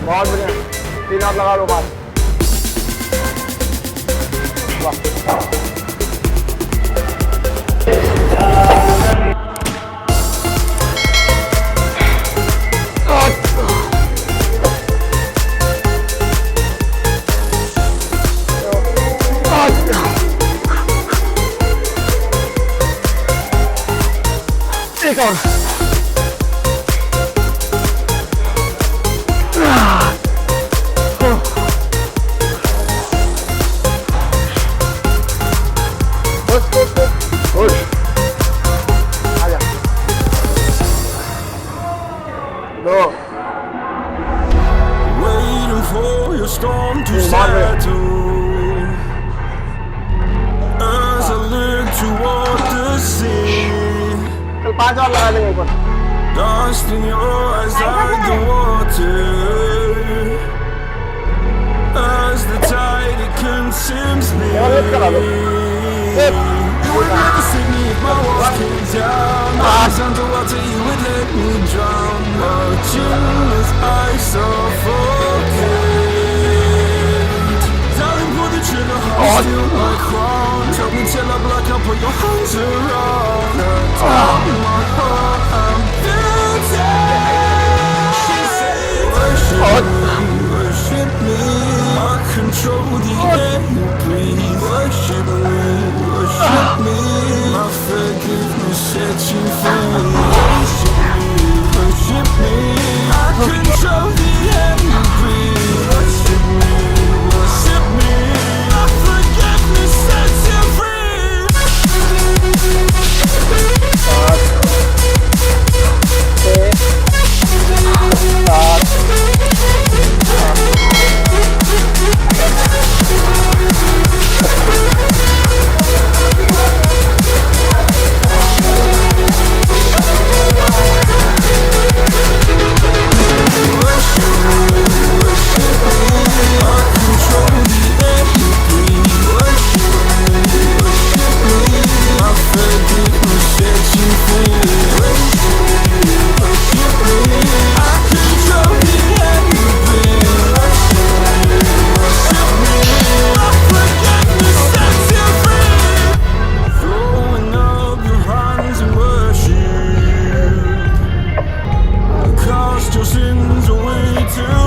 बहुत बढ़िया 3 हाथ लगा लो बात वाह एक और Waiting for your storm to settle as I look toward the sea. चल 5 और लगा देंगे ऊपर Dust in your eyes like the water as the tide it consumes me. You would never see me if my walls came down. Eyes underwater, you would let me drown. Watching as I suffocate. Darling, pull the trigger, hold still my crown. Tell me till I black out, put your hands around. Attack my heart, I'm guilty. She said, worship me, worship me. I control the air you breathe. Worship me, worship me. My forgiveness sets you free. Worship me, worship me. I control the air you breathe. Worship me, worship me. My forgiveness sets you free. Cast your sins away to